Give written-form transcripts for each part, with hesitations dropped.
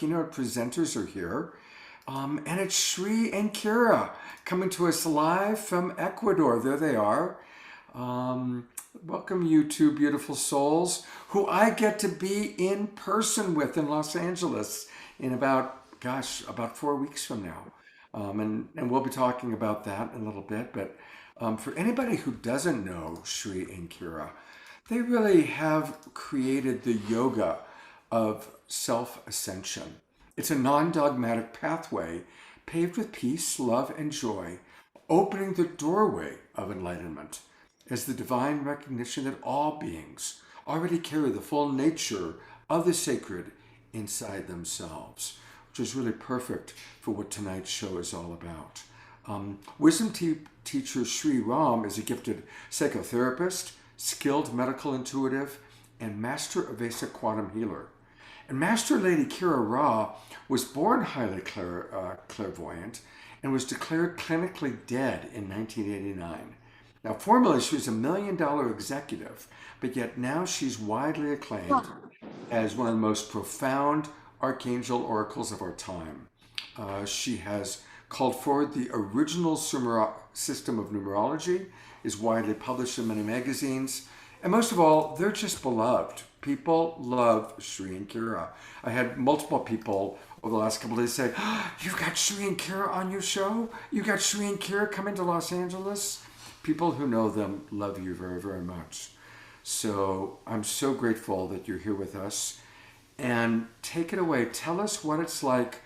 keynote presenters are here. And it's Shri and Kira coming to us live from Ecuador. There they are. Welcome, you two beautiful souls who I get to be in person with in Los Angeles in about 4 weeks from now. And we'll be talking about that in a little bit. But for anybody who doesn't know Shri and Kira, they really have created the yoga of self-ascension. It's a non-dogmatic pathway paved with peace, love, and joy, opening the doorway of enlightenment as the divine recognition that all beings already carry the full nature of the sacred inside themselves, which is really perfect for what tonight's show is all about. Wisdom teacher Sri Ram is a gifted psychotherapist, skilled medical intuitive, and master Avesa quantum healer. And Master Lady Kira Ra was born highly clairvoyant and was declared clinically dead in 1989. Now, formerly she was a $1 million executive, but yet now she's widely acclaimed as one of the most profound archangel oracles of our time. She has called forward the original system of numerology, is widely published in many magazines, and most of all, they're just beloved. People love Shri and Kira. I had multiple people over the last couple of days say, oh, you've got Shri and Kira on your show? You got Shri and Kira coming to Los Angeles? People who know them love you very, very much. So I'm so grateful that you're here with us. And take it away. Tell us what it's like,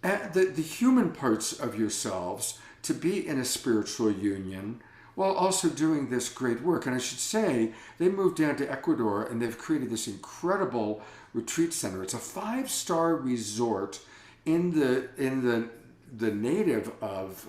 the human parts of yourselves, to be in a spiritual union while also doing this great work. And I should say, they moved down to Ecuador and they've created this incredible retreat center. It's a 5-star resort in the native of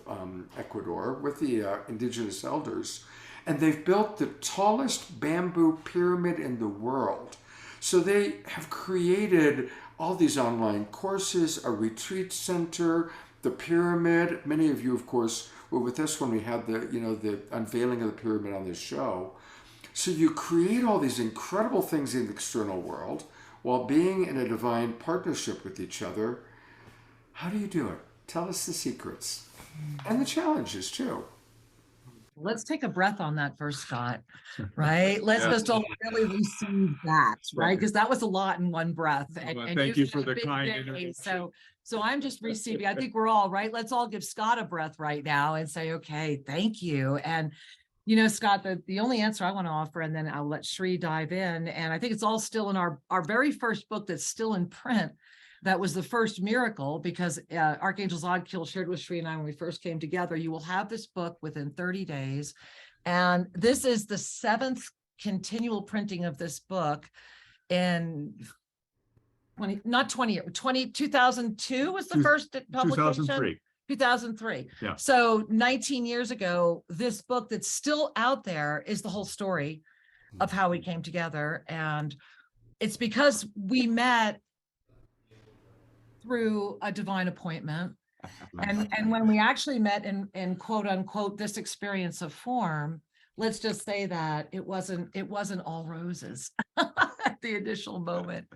Ecuador with the indigenous elders. And they've built the tallest bamboo pyramid in the world. So they have created all these online courses, a retreat center, the pyramid. Many of you, of course, were with us when we had the unveiling of the pyramid on this show. So you create all these incredible things in the external world while being in a divine partnership with each other. How do you do it? Tell us the secrets and the challenges too. Let's take a breath on that first, Scott, right? Let's just all really receive that, right? Because that was a lot in one breath. And thank you for the kind introduction. So I'm just receiving, I think we're all right. Let's all give Scott a breath right now and say, okay, thank you. And, you know, Scott, the only answer I want to offer, and then I'll let Shri dive in. And I think it's all still in our very first book that's still in print. That was the first miracle, because Archangel Zadkiel shared with Shri and I when we first came together, you will have this book within 30 days. And this is the 7th continual printing of this book in 2002 was the first publication? 2003. 2003. Yeah. So 19 years ago, this book that's still out there is the whole story of how we came together. And it's because we met through a divine appointment. And when we actually met in quote unquote, this experience of form, let's just say that it wasn't all roses at the initial moment.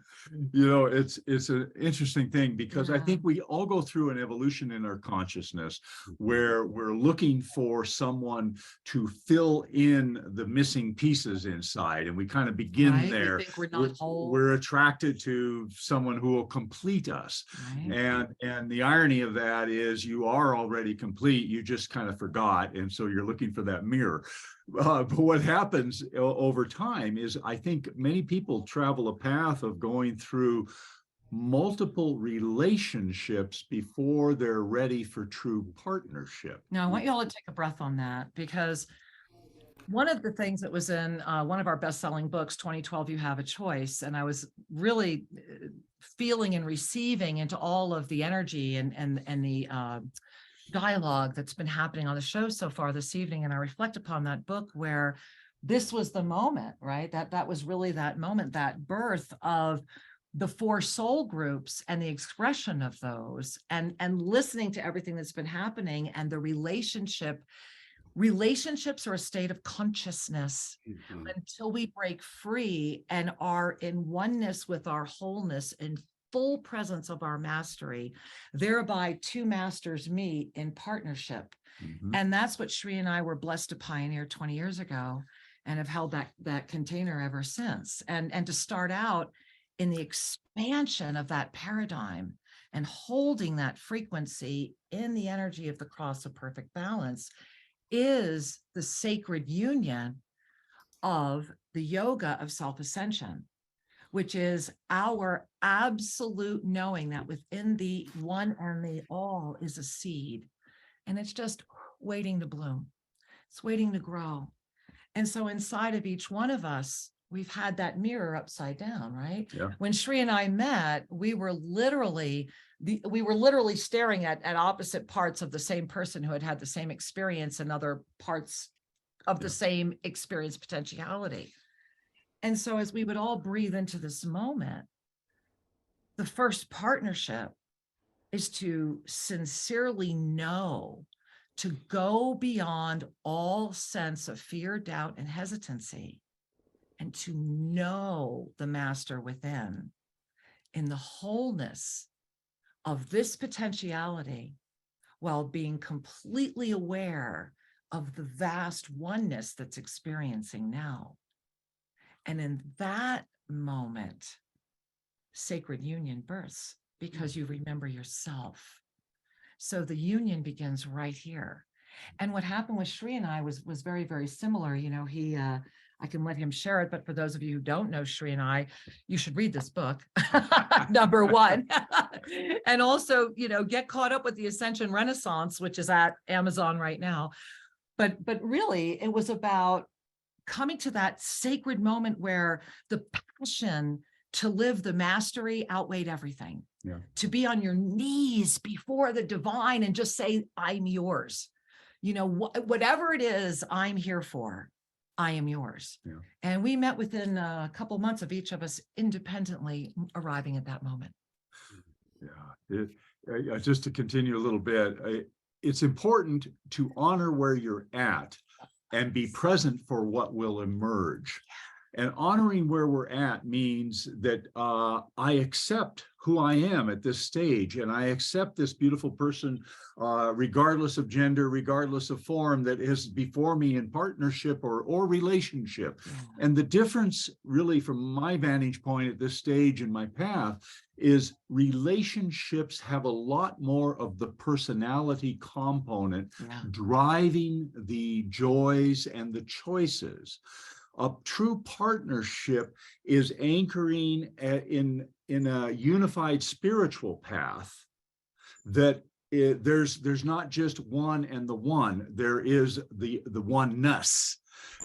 You know, it's an interesting thing, because I think we all go through an evolution in our consciousness where we're looking for someone to fill in the missing pieces inside, and we kind of begin there. We think we're not whole. We're attracted to someone who will complete us, and the irony of that is you are already complete. You just kind of forgot, and so you're looking for that mirror. But what happens over time is, I think many people travel a path of going through multiple relationships before they're ready for true partnership. Now, I want you all to take a breath on that, because one of the things that was in one of our best-selling books, 2012, You Have a Choice, and I was really feeling and receiving into all of the energy and the dialogue that's been happening on the show so far this evening. And I reflect upon that book where this was the moment, right? That was really that moment, that birth of the 4 soul groups and the expression of those, and listening to everything that's been happening, and the relationships are a state of consciousness until we break free and are in oneness with our wholeness and full presence of our mastery, thereby two masters meet in partnership. Mhm. And that's what Shri and I were blessed to pioneer 20 years ago, and have held that container ever since. And to start out in the expansion of that paradigm and holding that frequency in the energy of the cross of perfect balance is the sacred union of the yoga of self-ascension, which is our absolute knowing that within the one and the all is a seed, and it's just waiting to bloom. It's waiting to grow. And so inside of each one of us, we've had that mirror upside down, right? Yeah. When Shri and I met, we were literally staring at opposite parts of the same person who had had the same experience in other parts of the same experience potentiality. And so as we would all breathe into this moment, the first partnership is to sincerely know, to go beyond all sense of fear, doubt, and hesitancy, and to know the master within in the wholeness of this potentiality, while being completely aware of the vast oneness that's experiencing now. And in that moment, sacred union births, because you remember yourself. So the union begins right here. And what happened with Shri and I was very, very similar. You know, I can let him share it, but for those of you who don't know Shri and I, you should read this book, number one. And also, you know, get caught up with the Ascension Renaissance, which is at Amazon right now. But really, it was about coming to that sacred moment where the passion to live the mastery outweighed everything. Yeah. To be on your knees before the divine and just say, I'm yours. You know, whatever it is I'm here for, I am yours. Yeah. And we met within a couple months of each of us independently arriving at that moment. Yeah. Just to continue a little bit, it's important to honor where you're at and be present for what will emerge. And honoring where we're at means that I accept who I am at this stage, and I accept this beautiful person, regardless of gender, regardless of form, that is before me in partnership or relationship. And the difference, really, from my vantage point at this stage in my path, is relationships have a lot more of the personality component driving the joys and the choices. A true partnership is anchoring in a unified spiritual path that there's not just one and the one, there is the oneness.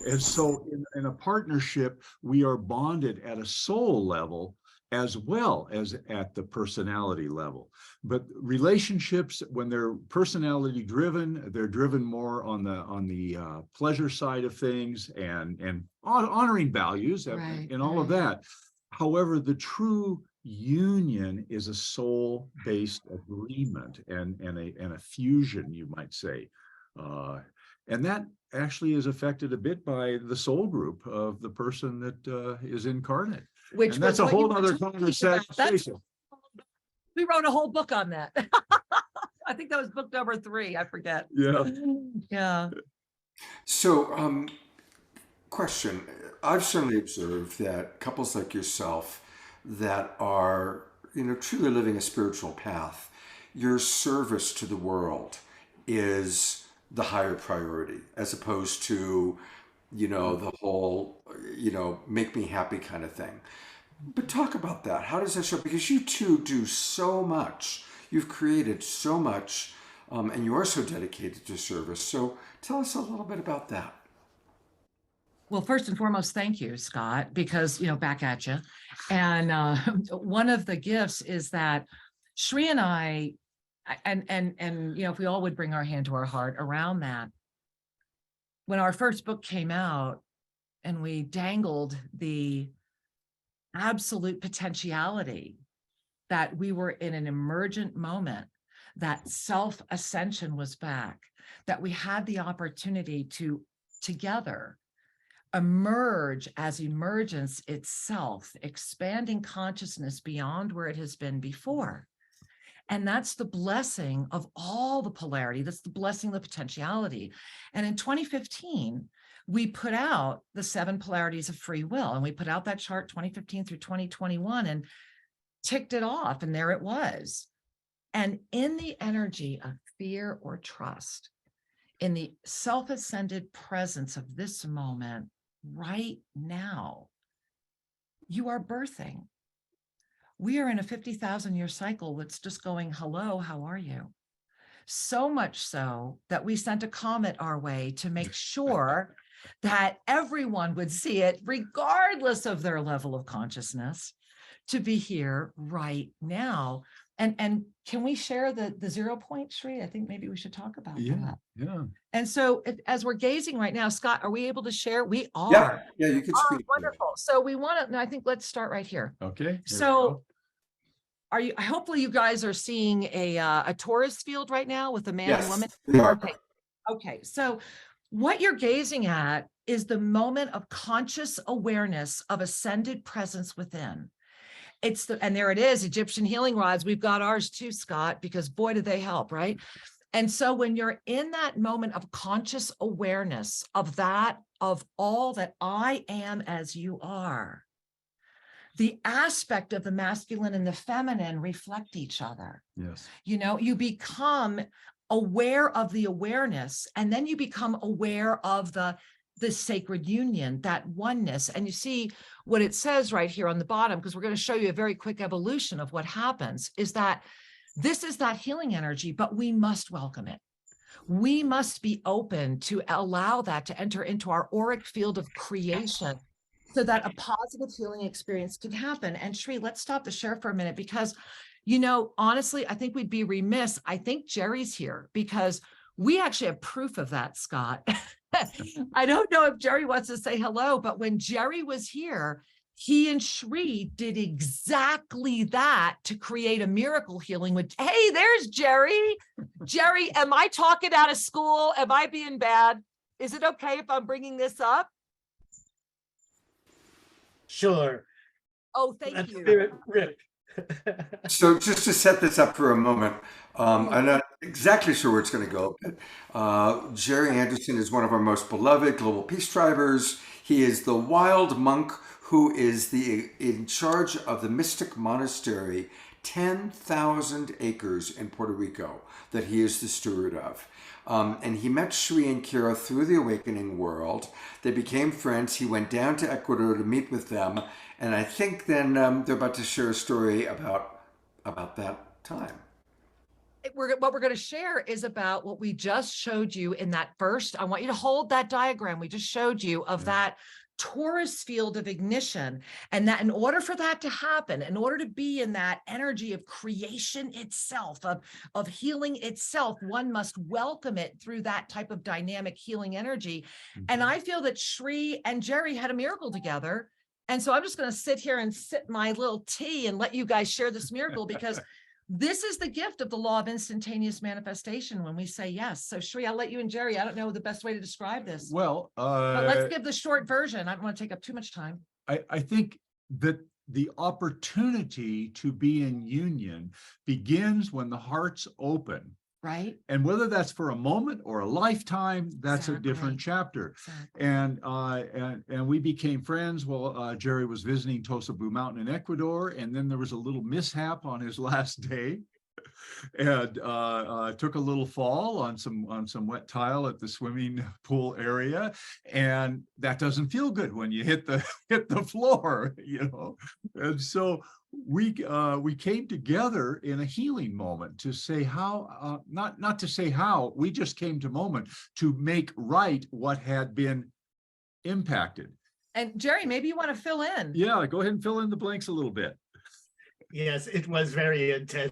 And so in a partnership, we are bonded at a soul level as well as at the personality level. But relationships, when they're personality driven, they're driven more on the pleasure side of things and honoring values and all of that. However, the true union is a soul-based agreement and a fusion, you might say. And that actually is affected a bit by the soul group of the person that is incarnate. Which and that's a whole other conversation. We wrote a whole book on that. I think that was book number 3. I forget. Yeah. Yeah. So, question. I've certainly observed that couples like yourself that are, you know, truly living a spiritual path, your service to the world is the higher priority, as opposed to, you know, the whole, you know, make me happy kind of thing. But talk about that. How does that show? Because you two do so much. You've created so much, and you are so dedicated to service. So tell us a little bit about that. Well, first and foremost, thank you, Scott, because, you know, back at you. And one of the gifts is that Shri and I, and you know, if we all would bring our hand to our heart around that, when our first book came out and we dangled the absolute potentiality that we were in an emergent moment, that self-ascension was back, that we had the opportunity to together emerge as emergence itself, expanding consciousness beyond where it has been before. And that's the blessing of all the polarity. That's the blessing of the potentiality. And in 2015, we put out the 7 polarities of free will, and we put out that chart 2015 through 2021 and ticked it off, and there it was. And in the energy of fear or trust, in the self-ascended presence of this moment, right now, you are birthing. We are in a 50,000-year cycle that's just going, hello, how are you? So much so that we sent a comet our way to make sure that everyone would see it, regardless of their level of consciousnness, to be here right now. And can we share the 0 point, Shri? I think maybe we should talk about that. Yeah. And so as we're gazing right now, Scott, are we able to share? We are. Yeah, you can speak. Wonderful. So we want to, I think let's start right here. Okay. So are you, hopefully you guys are seeing a Taurus field right now with a man and woman. Okay. Okay. So what you're gazing at is the moment of conscious awareness of ascended presence within. And there it is, Egyptian healing rods. We've got ours too, Scott, because boy, do they help, right? And so when you're in that moment of conscious awareness of that, of all that I am as you are, the aspect of the masculine and the feminine reflect each other. Yes. You know, you become aware of the awareness, and then you become aware of the sacred union, that oneness. And you see what it says right here on the bottom, because we're going to show you a very quick evolution of what happens, is that this is that healing energy, but we must welcome it. We must be open to allow that to enter into our auric field of creation so that a positive healing experience can happen. And Shri, let's stop the share for a minute, because, you know, honestly, I think we'd be remiss. I think Jerry's here because we actually have proof of that, Scott. I don't know if Jerry wants to say hello, but when Jerry was here, he and Shri did exactly that to create a miracle healing with, hey, there's Jerry. Jerry, am I talking out of school? Am I being bad? Is it okay if I'm bringing this up? Sure. Oh, thank you. Spirit Rip. So just to set this up for a moment, I'm not exactly sure where it's going to go, but Jerry Anderson is one of our most beloved global peace drivers. He is the wild monk who is in charge of the mystic monastery, 10,000 acres in Puerto Rico, that he is the steward of. And he met Shri and Kira through the awakening world. They became friends. He went down to Ecuador to meet with them. And I think then they're about to share a story about that time. What we're going to share is about what we just showed you in that first. I want you to hold that diagram we just showed you of that Taurus field of ignition. And that in order for that to happen, in order to be in that energy of creation itself, of healing itself, one must welcome it through that type of dynamic healing energy. And I feel that Shri and Jerry had a miracle together. And so I'm just going to sit here and sip my little tea and let you guys share this miracle, because this is the gift of the law of instantaneous manifestation when we say yes. So Shri, I'll let you and Jerry, I don't know the best way to describe this. Well, but let's give the short version. I don't want to take up too much time. I think that the opportunity to be in union begins when the heart's open. Right. And whether that's for a moment or a lifetime, that's a different chapter. Exactly. And we became friends while Jerry was visiting Tosa Blue Mountain in Ecuador. And then there was a little mishap on his last day, and took a little fall on some wet tile at the swimming pool area. And that doesn't feel good when you hit the floor, you know. And so we came together in a healing moment to say how, not to say how, we just came to moment to make right what had been impacted. And Jerry, maybe you want to fill in. Yeah, go ahead and fill in the blanks a little bit. Yes, it was very intense.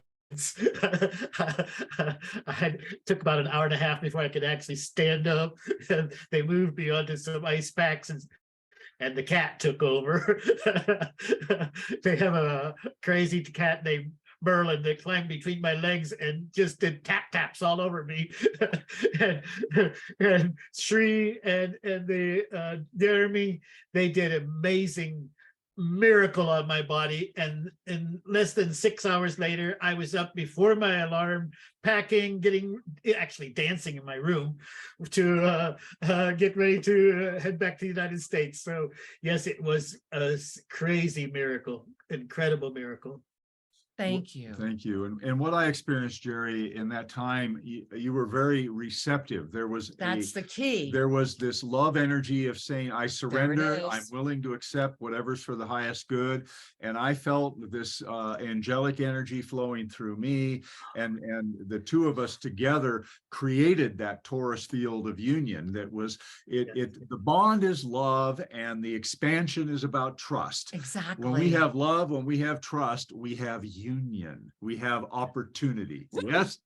I took about an hour and a half before I could actually stand up. They moved me onto some ice packs, and the cat took over. They have a crazy cat named Merlin that climbed between my legs and just did tap taps all over me. and, and Sri and the Jeremy, they did amazing miracle on my body, and in less than 6 hours later I was up before my alarm, packing, actually dancing in my room to get ready to head back to the United States. So yes, it was a crazy miracle, incredible miracle. Thank you. Thank you. And what I experienced, Jerry, in that time, you were very receptive. That's the key. There was this love energy of saying, I surrender, I'm is. willing to accept whatever's for the highest good. And I felt this angelic energy flowing through me, and the two of us together created that torus field of union. That was the bond is love, and the expansion is about trust. Exactly. When we have love, when we have trust, we have union, we have opportunity. Yes.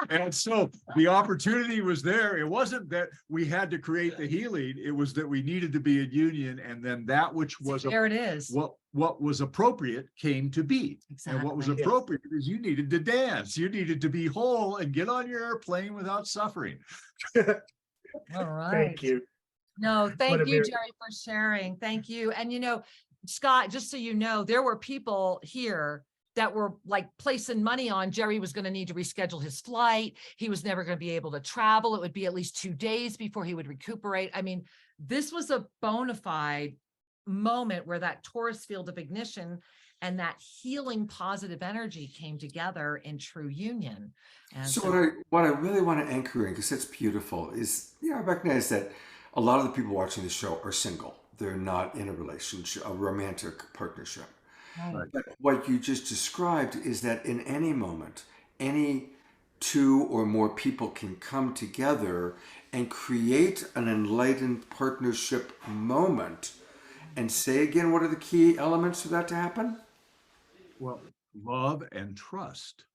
And so the opportunity was there. It wasn't that we had to create the healing, it was that we needed to be in union, and then that which was there it is. What was appropriate came to be. Exactly. And what was appropriate is you needed to dance, you needed to be whole and get on your airplane without suffering. All right. Thank you. No, thank you, miracle. Jerry, for sharing. Thank you. And Scott, just so you know, there were people here that were like placing money on Jerry was going to need to reschedule his flight. He was never going to be able to travel. It would be at least 2 days before he would recuperate. I mean, this was a bona fide moment where that torus field of ignition and that healing positive energy came together in true union. And so what I really want to anchor in, because it's beautiful, is I recognize that a lot of the people watching the show are single. They're not in a relationship, a romantic partnership. Right. But what you just described is that in any moment, any two or more people can come together and create an enlightened partnership moment. And say again, what are the key elements for that to happen? Well, love and trust.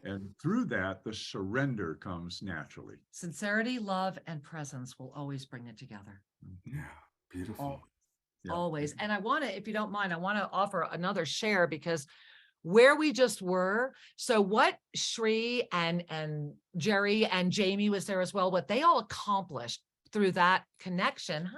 And through that, the surrender comes naturally. Sincerity, love, and presence will always bring it together. Yeah, beautiful. Always. And I want to, if you don't mind, I want to offer another share, because where we just were, so what Sri and Jerry and Jamie was there as well, what they all accomplished through that connection,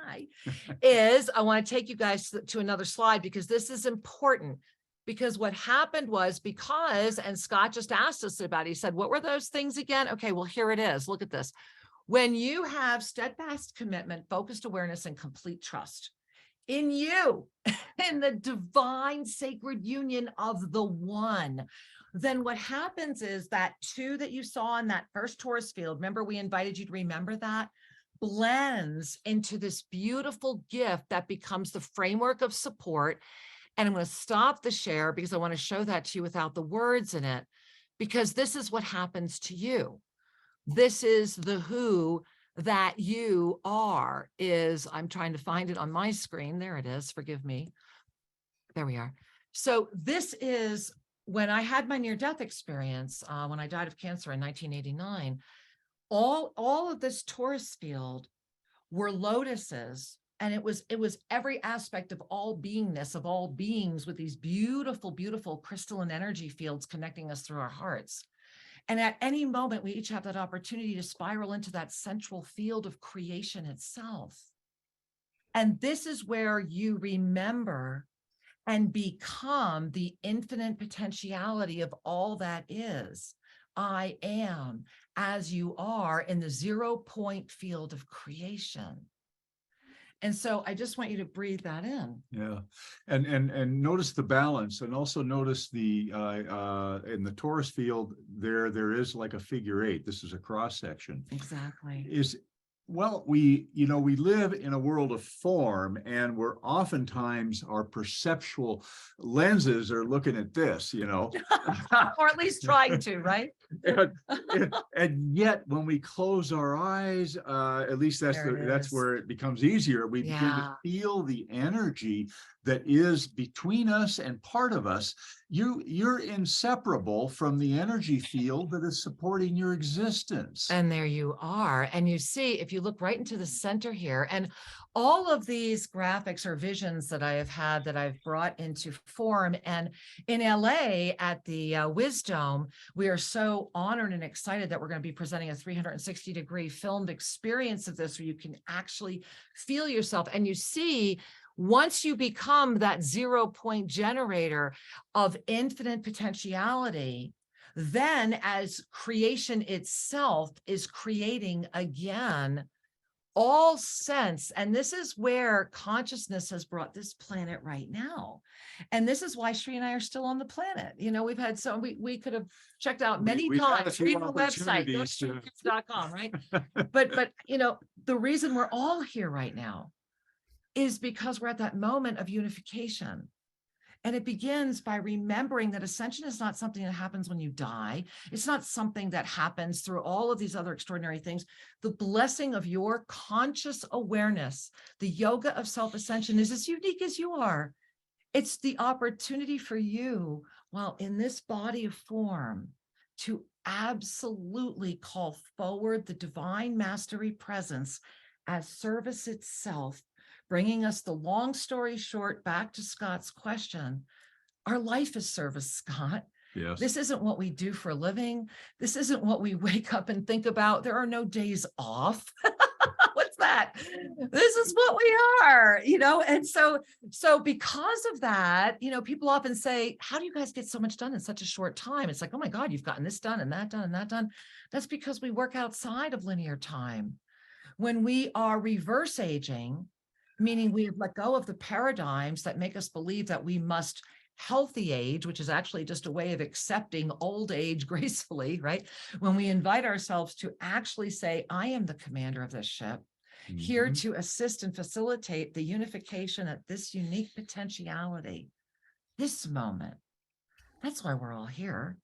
is I want to take you guys to another slide, because this is important. Because what happened was, and Scott just asked us about it, he said, what were those things again? Okay, well, here it is. Look at this. When you have steadfast commitment, focused awareness, and complete trust in you, in the divine sacred union of the one, then what happens is that 2 that you saw in that first torus field, remember we invited you to remember that, blends into this beautiful gift that becomes the framework of support. And I'm going to stop the share because I want to show that to you without the words in it, because this is what happens to you. This is the who that you are. I'm trying to find it on my screen. There it is. Forgive me. There we are. So this is when I had my near-death experience, when I died of cancer in 1989, all of this torus field were lotuses. And it was every aspect of all beingness, of all beings, with these beautiful, beautiful crystalline energy fields connecting us through our hearts. And at any moment, we each have that opportunity to spiral into that central field of creation itself. And this is where you remember and become the infinite potentiality of all that is. I am as you are in the 0 point field of creation. And so I just want you to breathe that in. Yeah. And notice the balance, and also notice the in the torus field there is like a figure 8. This is a cross section. Exactly. Well, we live in a world of form, and we're oftentimes our perceptual lenses are looking at this, Or at least trying to, right? and yet when we close our eyes, at least that's where it becomes easier. We begin to feel the energy that is between us and part of us, you're inseparable from the energy field that is supporting your existence. And there you are. And you see, if you look right into the center here, and all of these graphics or visions that I have had that I've brought into form. And in LA at the Wisdom, we are so honored and excited that we're going to be presenting a 360-degree filmed experience of this, where you can actually feel yourself. And you see, once you become that 0-point generator of infinite potentiality, then as creation itself is creating again all sense. And this is where consciousness has brought this planet right now. And this is why Sri and I are still on the planet. You know, we've had we could have checked out many We've had a times, few read the website, opportunities to- go right? But you know, the reason we're all here right now is because we're at that moment of unification. And it begins by remembering that ascension is not something that happens when you die. It's not something that happens through all of these other extraordinary things. The blessing of your conscious awareness, the yoga of self-ascension, is as unique as you are. It's the opportunity for you, while in this body of form, to absolutely call forward the divine mastery presence as service itself, bringing us the long story short back to Scott's question. Our life is service, Scott. Yes. This isn't what we do for a living. This isn't what we wake up and think about. There are no days off. What's that? This is what we are, you know? And so because of that, you know, people often say, how do you guys get so much done in such a short time? It's like, oh my God, you've gotten this done and that done and that done. That's because we work outside of linear time. When we are reverse aging, meaning we have let go of the paradigms that make us believe that we must healthy age, which is actually just a way of accepting old age gracefully, right? When we invite ourselves to actually say, I am the commander of this ship, here to assist and facilitate the unification at this unique potentiality, this moment. That's why we're all here.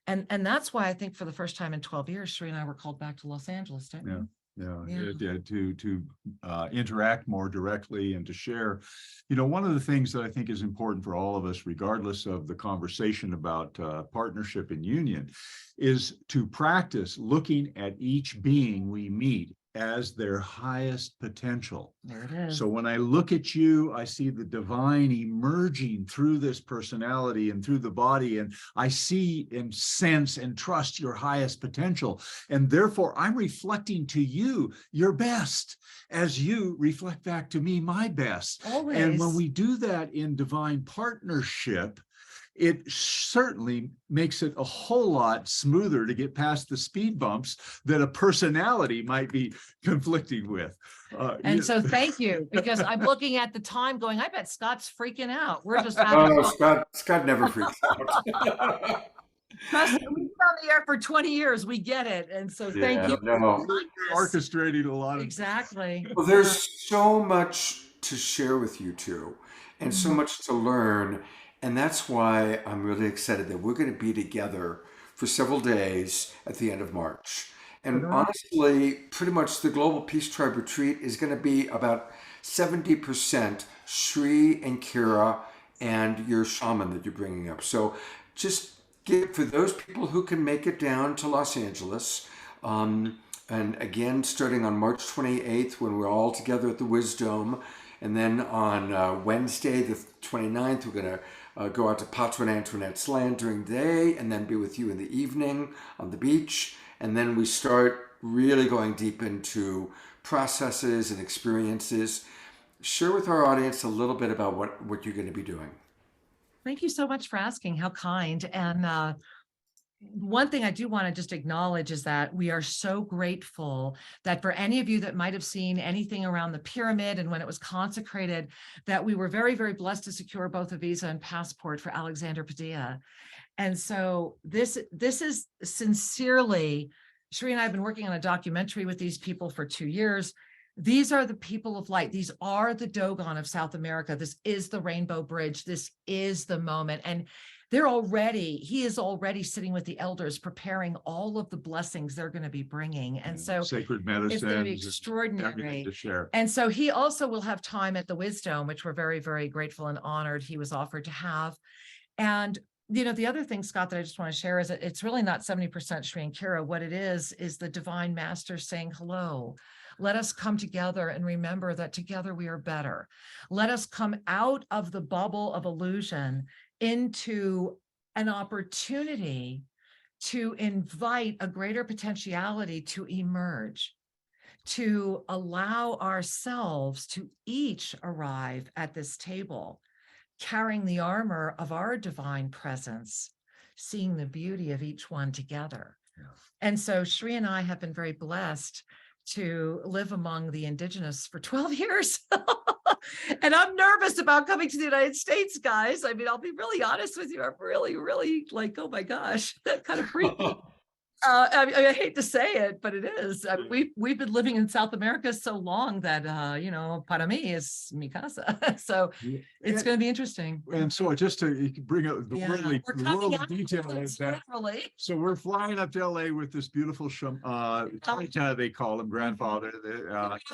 And that's why I think for the first time in 12 years, Sri and I were called back to Los Angeles, didn't we? To interact more directly and to share. You know, one of the things that I think is important for all of us, regardless of the conversation about partnership and union, is to practice looking at each being we meet as their highest potential. There it is. So when I look at you, I see the divine emerging through this personality and through the body, and I see and sense and trust your highest potential. And therefore, I'm reflecting to you your best as you reflect back to me my best. Always. And when we do that in divine partnership, it certainly makes it a whole lot smoother to get past the speed bumps that a personality might be conflicting with. So thank you, because I'm looking at the time going, I bet Scott's freaking out. We're just Oh, having Scott never freaks out. Trust me, we've been on the air for 20 years. We get it. And so thank you. No. Orchestrating a lot of Exactly. Well, there's so much to share with you two, and so much to learn. And that's why I'm really excited that we're going to be together for several days at the end of March. And honestly, pretty much the Global Peace Tribe Retreat is going to be about 70% Sri and Kira and your shaman that you're bringing up. So just for those people who can make it down to Los Angeles, and again, starting on March 28th, when we're all together at the Wisdom, and then on Wednesday, the 29th, we're going to go out to Patra and Antoinette's land during the day, and then be with you in the evening on the beach. And then we start really going deep into processes and experiences. Share with our audience a little bit about what you're going to be doing. Thank you so much for asking. How kind. And one thing I do want to just acknowledge is that we are so grateful that for any of you that might have seen anything around the pyramid and when it was consecrated, that we were very, very blessed to secure both a visa and passport for Alexander Padilla. And so this is sincerely, Sri and I have been working on a documentary with these people for 2 years. These are the people of light. These are the Dogon of South America. This is the Rainbow Bridge. This is the moment. And he is already sitting with the elders, preparing all of the blessings they're going to be bringing. And so sacred it's going to be medicines, extraordinary. everything to share. And so he also will have time at the Wisdom, which we're very, very grateful and honored he was offered to have. And the other thing, Scott, that I just want to share is that it's really not 70% Shri and Kira. What it is the divine master saying hello. Let us come together and remember that together we are better. Let us come out of the bubble of illusion into an opportunity to invite a greater potentiality to emerge, to allow ourselves to each arrive at this table, carrying the armor of our divine presence, seeing the beauty of each one together. Yeah. And so Shri and I have been very blessed to live among the indigenous for 12 years. And I'm nervous about coming to the United States, guys. I mean, I'll be really honest with you. I'm really, really like, oh my gosh, that kind of freaky. I hate to say it, but it is. We've been living in South America so long that para mí es mi casa. So it's going to be interesting. And so just to bring up the world of detail is that. So we're flying up to LA with this beautiful they call him grandfather.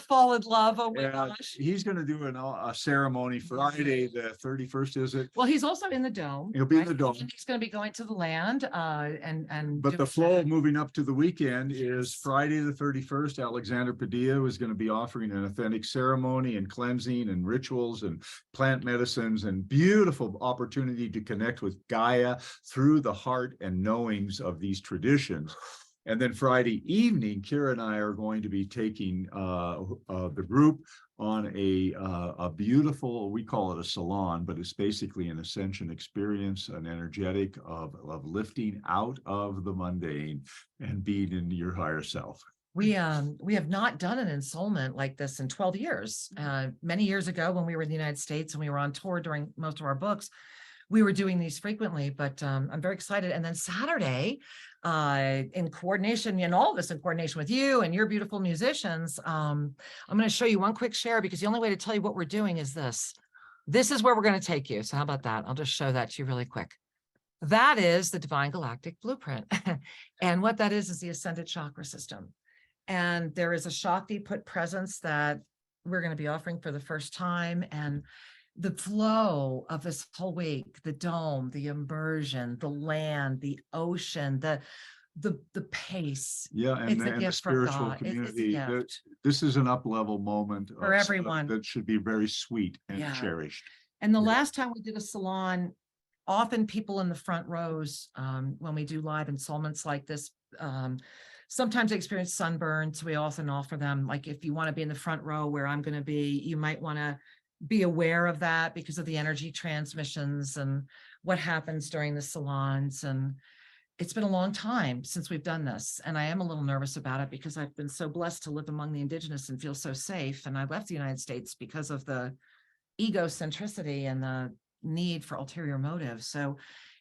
Fall in love. Oh my gosh. He's going to do a ceremony Friday, the 31st, is it? Well, he's also in the dome. He'll be in the dome. And he's going to be going to the land but the flow moving up to the weekend is Friday the 31st. Alexander Padilla is going to be offering an authentic ceremony and cleansing and rituals and plant medicines and beautiful opportunity to connect with Gaia through the heart and knowings of these traditions. And then Friday evening, Kira and I are going to be taking the group on a beautiful, we call it a salon, but it's basically an ascension experience, an energetic of lifting out of the mundane and being in your higher self. We have not done an ensoulment like this in 12 years. Many years ago, when we were in the United States and we were on tour during most of our books, we were doing these frequently, but I'm very excited. And then Saturday, in coordination, and all of this in coordination with you and your beautiful musicians, I'm going to show you one quick share, because the only way to tell you what we're doing is this. This is where we're going to take you. So how about that? I'll just show that to you really quick. That is the Divine Galactic Blueprint. And what that is the Ascended Chakra System. And there is a Shakti put presence that we're going to be offering for the first time. And the flow of this whole week, the dome, the immersion, the land, the ocean, the pace. Yeah, and the spiritual community. This is an up-level moment for everyone that should be very sweet and cherished. And the last time we did a salon, often people in the front rows, when we do live ensoulments like this, sometimes they experience sunburn. So we often offer them, like, if you want to be in the front row where I'm going to be, you might want to be aware of that because of the energy transmissions and what happens during the salons. And it's been a long time since we've done this. And I am a little nervous about it because I've been so blessed to live among the indigenous and feel so safe. And I left the United States because of the egocentricity and the need for ulterior motives. So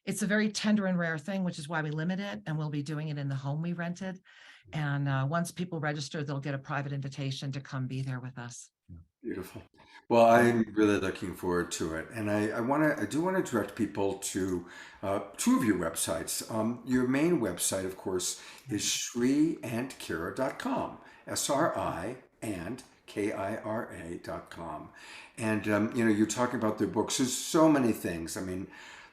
it's a very tender and rare thing, which is why we limit it. And we'll be doing it in the home we rented. And once people register, they'll get a private invitation to come be there with us. Beautiful. Well, I'm really looking forward to it, and I do want to direct people to two of your websites. Your main website, of course, is shriandkira.com, SRI and KIRA.com, and you're talking about their books. There's so many things. I mean,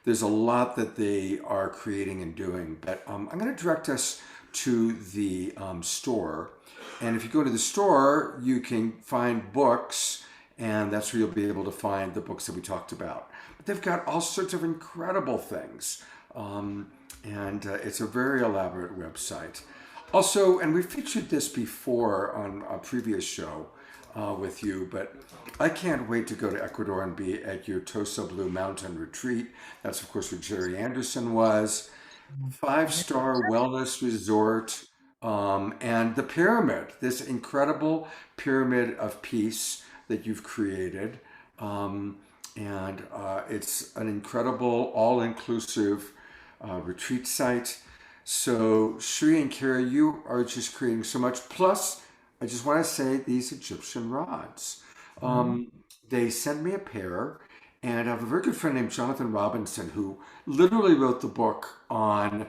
there's a lot that they are creating and doing, but I'm going to direct us to the store. And if you go to the store, you can find books, and that's where you'll be able to find the books that we talked about. But they've got all sorts of incredible things, and it's a very elaborate website. Also, and we featured this before on a previous show with you, but I can't wait to go to Ecuador and be at your Tosa Blue Mountain Retreat. That's, of course, where Jerry Anderson was. 5-star wellness resort. And the pyramid, this incredible pyramid of peace that you've created. It's an incredible, all-inclusive retreat site. So Shri and Kira, you are just creating so much. Plus, I just want to say these Egyptian rods. They sent me a pair, And I have a very good friend named Jonathan Robinson who literally wrote the book on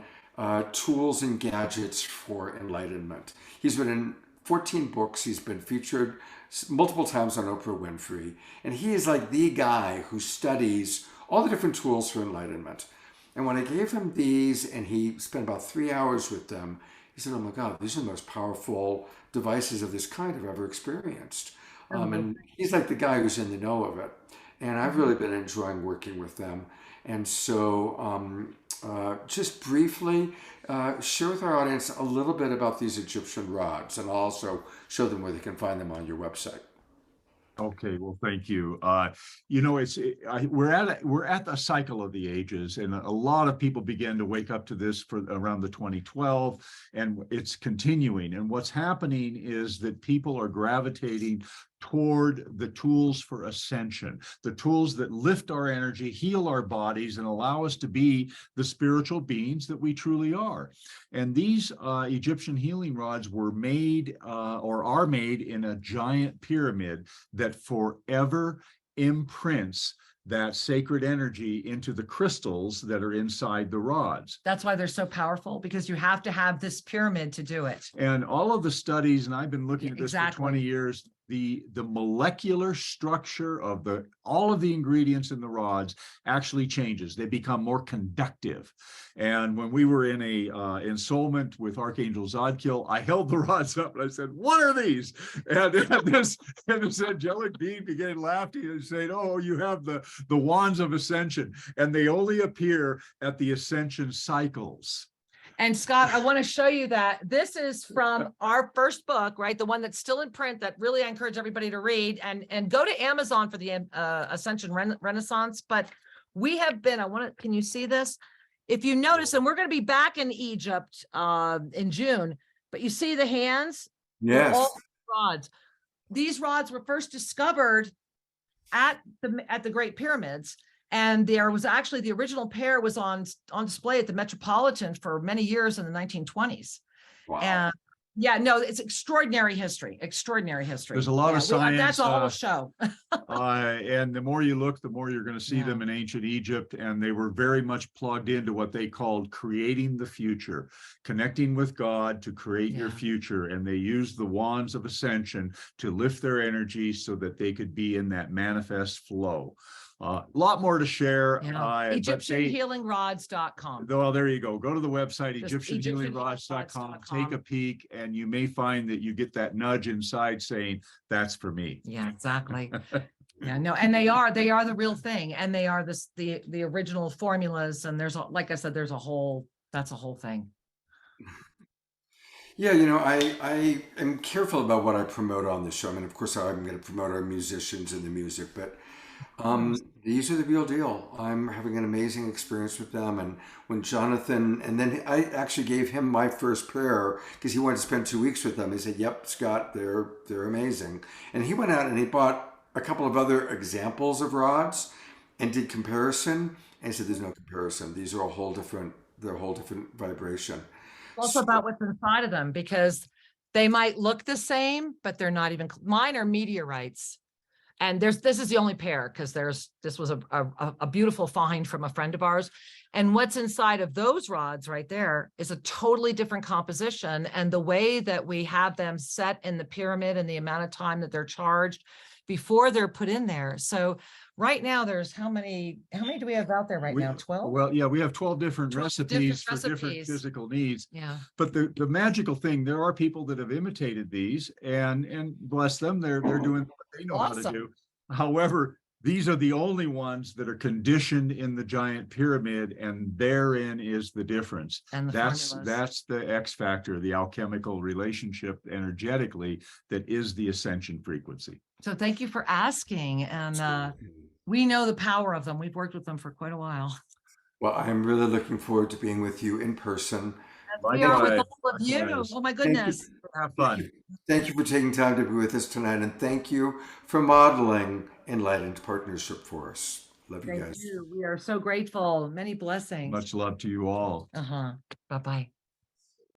tools and gadgets for enlightenment. He's written 14 books. He's been featured multiple times on Oprah Winfrey. And he is like the guy who studies all the different tools for enlightenment. And when I gave him these and he spent about 3 hours with them, he said, oh my God, these are the most powerful devices of this kind I've ever experienced. And he's like the guy who's in the know of it. And I've really been enjoying working with them. And so just briefly, share with our audience a little bit about these Egyptian rods, and I'll also show them where they can find them on your website. Okay, well, thank you. We're at the cycle of the ages, and a lot of people began to wake up to this for around the 2012, and it's continuing. And what's happening is that people are gravitating toward the tools for ascension, the tools that lift our energy, heal our bodies, and allow us to be the spiritual beings that we truly are. And these Egyptian healing rods were made or are made in a giant pyramid that forever imprints that sacred energy into the crystals that are inside the rods. That's why they're so powerful, because you have to have this pyramid to do it. And all of the studies, and I've been looking at this for 20 years, the molecular structure of all of the ingredients in the rods actually changes. They become more conductive. And when we were in a ensoulment with Archangel Zadkiel, I held the rods up and I said, "What are these?" And this angelic being began laughing and saying, "Oh, you have the wands of ascension, and they only appear at the ascension cycles." And Scott, I want to show you that this is from our first book, right? The one that's still in print that really I encourage everybody to read, and go to Amazon for the Ascension Renaissance. But we have been, can you see this? If you notice, and we're going to be back in Egypt in June, but you see the hands? Yes. All rods. These rods were first discovered at the Great Pyramids. And there was actually, the original pair was on display at the Metropolitan for many years in the 1920s. Wow. And yeah, no, it's extraordinary history. There's a lot of science. That's a whole show. And the more you look, the more you're going to see them in ancient Egypt. And they were very much plugged into what they called creating the future, connecting with God to create your future. And they used the wands of ascension to lift their energy so that they could be in that manifest flow. A lot more to share. EgyptianHealingRods.com. Well, there you go. Go to the website, EgyptianHealingRods.com. Take a peek, and you may find that you get that nudge inside saying, "That's for me." Yeah, exactly. Yeah, no, and they are the real thing, and they are the original formulas. And there's, like I said, that's a whole thing. Yeah, I am careful about what I promote on the show. I mean, of course, I'm going to promote our musicians and the music, but these are the real deal. I'm having an amazing experience with them. And when Jonathan, and then I actually gave him my first prayer because he wanted to spend 2 weeks with them. He said, "Yep, Scott, they're amazing." And he went out and he bought a couple of other examples of rods and did comparison. And he said, "There's no comparison. These are they're a whole different vibration." Also about what's inside of them, because they might look the same, but they're not even. Mine are meteorites. And this is the only pair, because this was a beautiful find from a friend of ours. And what's inside of those rods right there is a totally different composition. And the way that we have them set in the pyramid and the amount of time that they're charged before they're put in there. So right now, there's how many do we have out there right now? 12? Well, yeah, we have 12 different 12 recipes different for different recipes. physical needs. Yeah. But the magical thing, there are people that have imitated these, and bless them, they're doing what they know how to do. However, these are the only ones that are conditioned in the giant pyramid, and therein is the difference. And that's the X factor, the alchemical relationship energetically that is the ascension frequency. So thank you for asking. And we know the power of them. We've worked with them for quite a while. Well, I'm really looking forward to being with you in person. We are with all of you. Oh my goodness. Have fun. Thank you for taking time to be with us tonight, and thank you for modeling Enlightened Partnership for us. Love you guys. Thank you. We are so grateful. Many blessings. Much love to you all. Bye-bye.